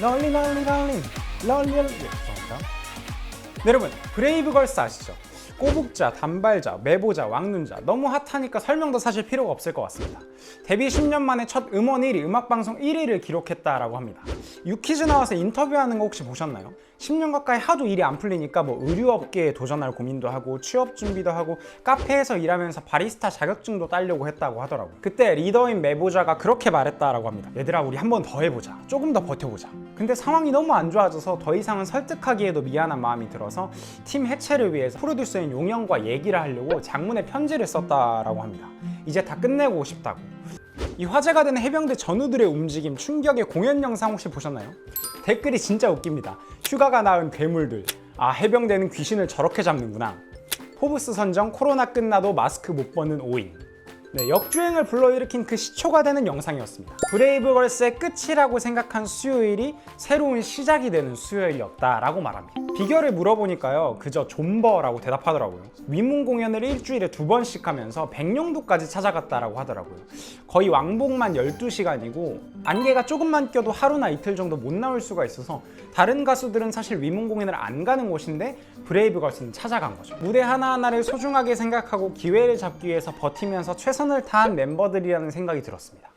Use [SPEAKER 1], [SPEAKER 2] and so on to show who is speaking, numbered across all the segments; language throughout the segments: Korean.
[SPEAKER 1] 널리 널리 널리 널리 널리. 죄송합니다. 네, 여러분 브레이브걸스 아시죠? 꼬북자, 단발자, 매보자, 왕눈자 너무 핫하니까 설명도 사실 필요가 없을 것 같습니다. 데뷔 10년 만에 첫 음원 1위, 음악방송 1위를 기록했다라고 합니다. 유퀴즈 나와서 인터뷰하는 거 혹시 보셨나요? 10년 가까이 하도 일이 안 풀리니까 뭐 의류업계에 도전할 고민도 하고 취업 준비도 하고 카페에서 일하면서 바리스타 자격증도 따려고 했다고 하더라고요. 그때 리더인 매보자가 그렇게 말했다라고 합니다. 얘들아, 우리 한 번 더 해보자. 조금 더 버텨보자. 근데 상황이 너무 안 좋아져서 더 이상은 설득하기에도 미안한 마음이 들어서 팀 해체를 위해서 프로듀서인 용영과 얘기를 하려고 장문의 편지를 썼다라고 합니다. 이제 다 끝내고 싶다고. 이 화제가 되는 해병대 전우들의 움직임, 충격의 공연 영상 혹시 보셨나요? 댓글이 진짜 웃깁니다. 휴가가 낳은 괴물들. 아, 해병대는 귀신을 저렇게 잡는구나. 포브스 선정 코로나 끝나도 마스크 못 벗는 5인. 네, 역주행을 불러일으킨 그 시초가 되는 영상이었습니다. 브레이브걸스의 끝이라고 생각한 수요일이 새로운 시작이 되는 수요일이었다라고 말합니다. 비결을 물어보니까요, 그저 존버라고 대답하더라고요. 위문 공연을 일주일에 2번씩 하면서 백령도까지 찾아갔다라고 하더라고요. 거의 왕복만 12시간이고 안개가 조금만 껴도 하루나 이틀 정도 못 나올 수가 있어서 다른 가수들은 사실 위문 공연을 안 가는 곳인데 브레이브걸스는 찾아간 거죠. 무대 하나하나를 소중하게 생각하고 기회를 잡기 위해서 버티면서 최선을 다한 멤버들이라는 생각이 들었습니다.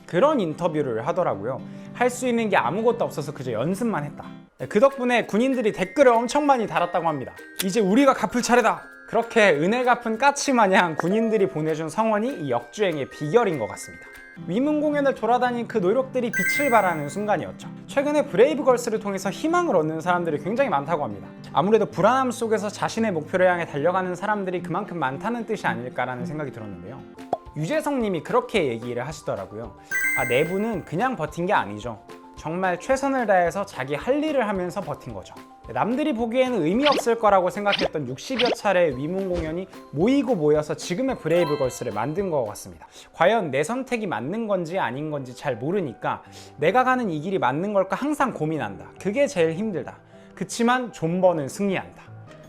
[SPEAKER 1] 그런 인터뷰를 하더라고요. 할 수 있는 게 아무것도 없어서 그저 연습만 했다. 그 덕분에 군인들이 댓글을 엄청 많이 달았다고 합니다. 이제 우리가 갚을 차례다. 그렇게 은혜 갚은 까치마냥 군인들이 보내준 성원이 이 역주행의 비결인 것 같습니다. 위문 공연을 돌아다닌 그 노력들이 빛을 발하는 순간이었죠. 최근에 브레이브걸스를 통해서 희망을 얻는 사람들이 굉장히 많다고 합니다. 아무래도 불안함 속에서 자신의 목표를 향해 달려가는 사람들이 그만큼 많다는 뜻이 아닐까라는 생각이 들었는데요. 유재석 님이 그렇게 얘기를 하시더라고요. 내부는 그냥 버틴 게 아니죠. 정말 최선을 다해서 자기 할 일을 하면서 버틴 거죠. 남들이 보기에는 의미 없을 거라고 생각했던 60여 차례의 위문 공연이 모이고 모여서 지금의 브레이브걸스를 만든 것 같습니다. 과연 내 선택이 맞는 건지 아닌 건지 잘 모르니까 내가 가는 이 길이 맞는 걸까 항상 고민한다. 그게 제일 힘들다. 그치만 존버는 승리한다.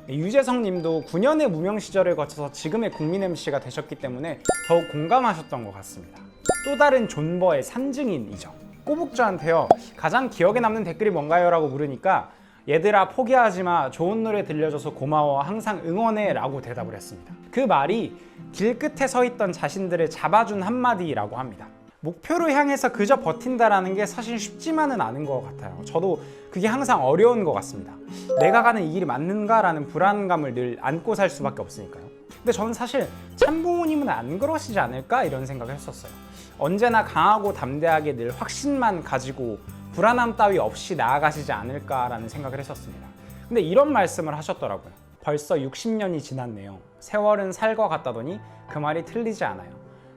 [SPEAKER 1] 유재석 님도 9년의 무명 시절을 거쳐서 지금의 국민 MC가 되셨기 때문에 더욱 공감하셨던 것 같습니다. 또 다른 존버의 산증인이죠. 꼬북자한테요, 가장 기억에 남는 댓글이 뭔가요? 라고 물으니까 얘들아 포기하지마, 좋은 노래 들려줘서 고마워, 항상 응원해 라고 대답을 했습니다. 그 말이 길끝에 서 있던 자신들을 잡아준 한마디라고 합니다. 목표를 향해서 그저 버틴다라는 게 사실 쉽지만은 않은 것 같아요. 저도 그게 항상 어려운 것 같습니다. 내가 가는 이 길이 맞는가라는 불안감을 늘 안고 살 수밖에 없으니까요. 근데 저는 사실 참부모님은 안 그러시지 않을까 이런 생각을 했었어요. 언제나 강하고 담대하게 늘 확신만 가지고 불안함 따위 없이 나아가시지 않을까라는 생각을 했었습니다. 근데 이런 말씀을 하셨더라고요. 벌써 60년이 지났네요. 세월은 살과 같다더니 그 말이 틀리지 않아요.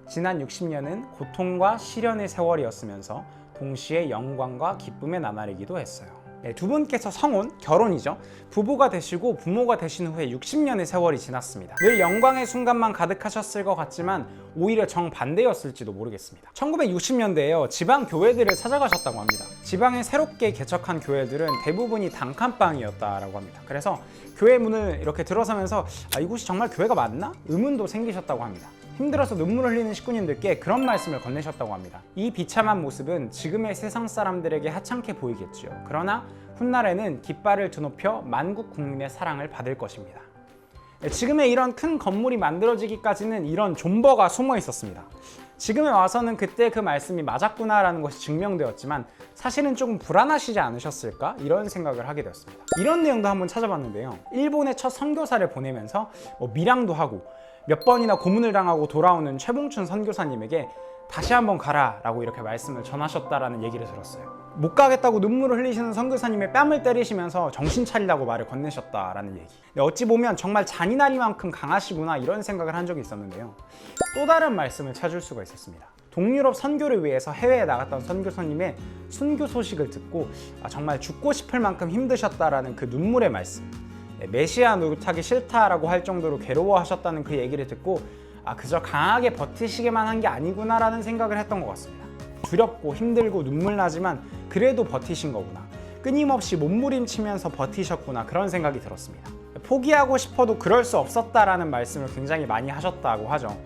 [SPEAKER 1] 지난 60년은 고통과 시련의 세월이었으면서 동시에 영광과 기쁨의 나날이기도 했어요. 두 분께서 성혼, 결혼이죠. 부부가 되시고 부모가 되신 후에 60년의 세월이 지났습니다. 늘 영광의 순간만 가득하셨을 것 같지만 오히려 정반대였을지도 모르겠습니다. 1960년대에요. 지방 교회들을 찾아가셨다고 합니다. 지방에 새롭게 개척한 교회들은 대부분이 단칸방이었다라고 합니다. 그래서 교회 문을 이렇게 들어서면서 이곳이 정말 교회가 맞나? 의문도 생기셨다고 합니다. 힘들어서 눈물 흘리는 식구님들께 그런 말씀을 건네셨다고 합니다. 이 비참한 모습은 지금의 세상 사람들에게 하찮게 보이겠지요. 그러나 훗날에는 깃발을 드높여 만국 국민의 사랑을 받을 것입니다. 지금의 이런 큰 건물이 만들어지기까지는 이런 존버가 숨어 있었습니다. 지금에 와서는 그때 그 말씀이 맞았구나라는 것이 증명되었지만 사실은 조금 불안하시지 않으셨을까? 이런 생각을 하게 되었습니다. 이런 내용도 한번 찾아봤는데요. 일본에 첫 선교사를 보내면서 밀양도 하고 몇 번이나 고문을 당하고 돌아오는 최봉춘 선교사님에게 다시 한번 가라 라고 이렇게 말씀을 전하셨다라는 얘기를 들었어요. 못 가겠다고 눈물을 흘리시는 선교사님의 뺨을 때리시면서 정신 차리라고 말을 건네셨다라는 얘기. 어찌 보면 정말 잔인하리만큼 강하시구나 이런 생각을 한 적이 있었는데요. 또 다른 말씀을 찾을 수가 있었습니다. 동유럽 선교를 위해서 해외에 나갔던 선교사님의 순교 소식을 듣고 정말 죽고 싶을 만큼 힘드셨다라는 그 눈물의 말씀. 메시아 노릇하기 싫다라고 할 정도로 괴로워하셨다는 그 얘기를 듣고 그저 강하게 버티시게만 한 게 아니구나라는 생각을 했던 것 같습니다. 두렵고 힘들고 눈물 나지만 그래도 버티신 거구나. 끊임없이 몸부림치면서 버티셨구나 그런 생각이 들었습니다. 포기하고 싶어도 그럴 수 없었다라는 말씀을 굉장히 많이 하셨다고 하죠.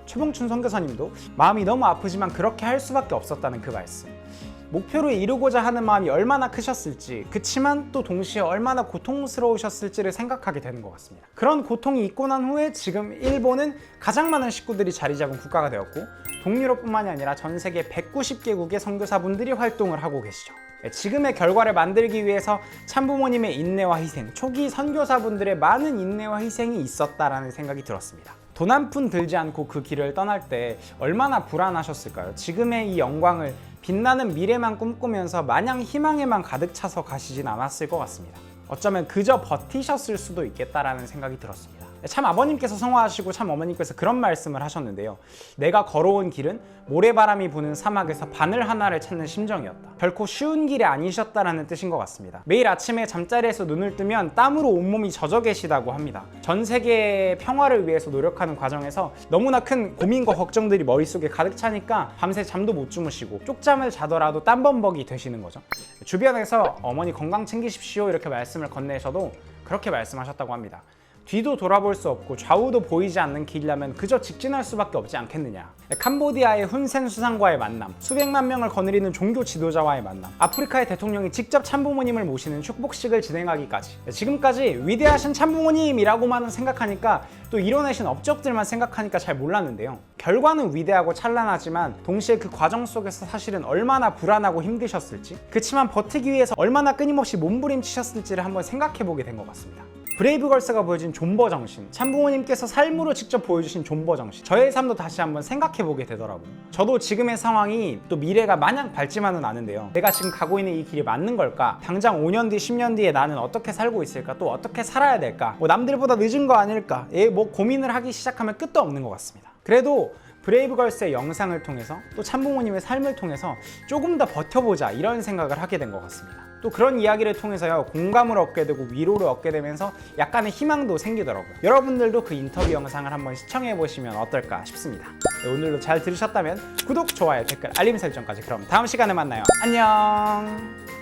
[SPEAKER 1] 최봉춘 선교사님도 마음이 너무 아프지만 그렇게 할 수밖에 없었다는 그 말씀. 목표를 이루고자 하는 마음이 얼마나 크셨을지, 그치만 또 동시에 얼마나 고통스러우셨을지를 생각하게 되는 것 같습니다. 그런 고통이 있고 난 후에 지금 일본은 가장 많은 식구들이 자리 잡은 국가가 되었고, 동유럽뿐만이 아니라 전 세계 190개국의 선교사분들이 활동을 하고 계시죠. 지금의 결과를 만들기 위해서 참부모님의 인내와 희생, 초기 선교사분들의 많은 인내와 희생이 있었다라는 생각이 들었습니다. 돈 한 푼 들지 않고 그 길을 떠날 때 얼마나 불안하셨을까요? 지금의 이 영광을 빛나는 미래만 꿈꾸면서 마냥 희망에만 가득 차서 가시진 않았을 것 같습니다. 어쩌면 그저 버티셨을 수도 있겠다라는 생각이 들었습니다. 참 아버님께서 성화하시고 참 어머님께서 그런 말씀을 하셨는데요. 내가 걸어온 길은 모래바람이 부는 사막에서 바늘 하나를 찾는 심정이었다. 결코 쉬운 길이 아니셨다라는 뜻인 것 같습니다. 매일 아침에 잠자리에서 눈을 뜨면 땀으로 온몸이 젖어 계시다고 합니다. 전 세계의 평화를 위해서 노력하는 과정에서 너무나 큰 고민과 걱정들이 머릿속에 가득 차니까 밤새 잠도 못 주무시고 쪽잠을 자더라도 땀범벅이 되시는 거죠. 주변에서 어머니 건강 챙기십시오 이렇게 말씀을 건네셔도 그렇게 말씀하셨다고 합니다. 뒤도 돌아볼 수 없고 좌우도 보이지 않는 길이라면 그저 직진할 수밖에 없지 않겠느냐. 캄보디아의 훈센 수상과의 만남, 수백만 명을 거느리는 종교 지도자와의 만남, 아프리카의 대통령이 직접 참부모님을 모시는 축복식을 진행하기까지, 지금까지 위대하신 참부모님이라고만 생각하니까 또 이뤄내신 업적들만 생각하니까 잘 몰랐는데요. 결과는 위대하고 찬란하지만 동시에 그 과정 속에서 사실은 얼마나 불안하고 힘드셨을지, 그치만 버티기 위해서 얼마나 끊임없이 몸부림치셨을지를 한번 생각해보게 된 것 같습니다. 브레이브걸스가 보여준 존버 정신, 참부모님께서 삶으로 직접 보여주신 존버 정신, 저의 삶도 다시 한번 생각해보게 되더라고요. 저도 지금의 상황이 또 미래가 마냥 밝지만은 않은데요. 내가 지금 가고 있는 이 길이 맞는 걸까? 당장 5년 뒤, 10년 뒤에 나는 어떻게 살고 있을까? 또 어떻게 살아야 될까? 남들보다 늦은 거 아닐까? 고민을 하기 시작하면 끝도 없는 것 같습니다. 그래도 브레이브걸스의 영상을 통해서 또 참부모님의 삶을 통해서 조금 더 버텨보자 이런 생각을 하게 된 것 같습니다. 또 그런 이야기를 통해서요, 공감을 얻게 되고 위로를 얻게 되면서 약간의 희망도 생기더라고요. 여러분들도 그 인터뷰 영상을 한번 시청해 보시면 어떨까 싶습니다. 네, 오늘도 잘 들으셨다면 구독, 좋아요, 댓글, 알림 설정까지. 그럼 다음 시간에 만나요. 안녕.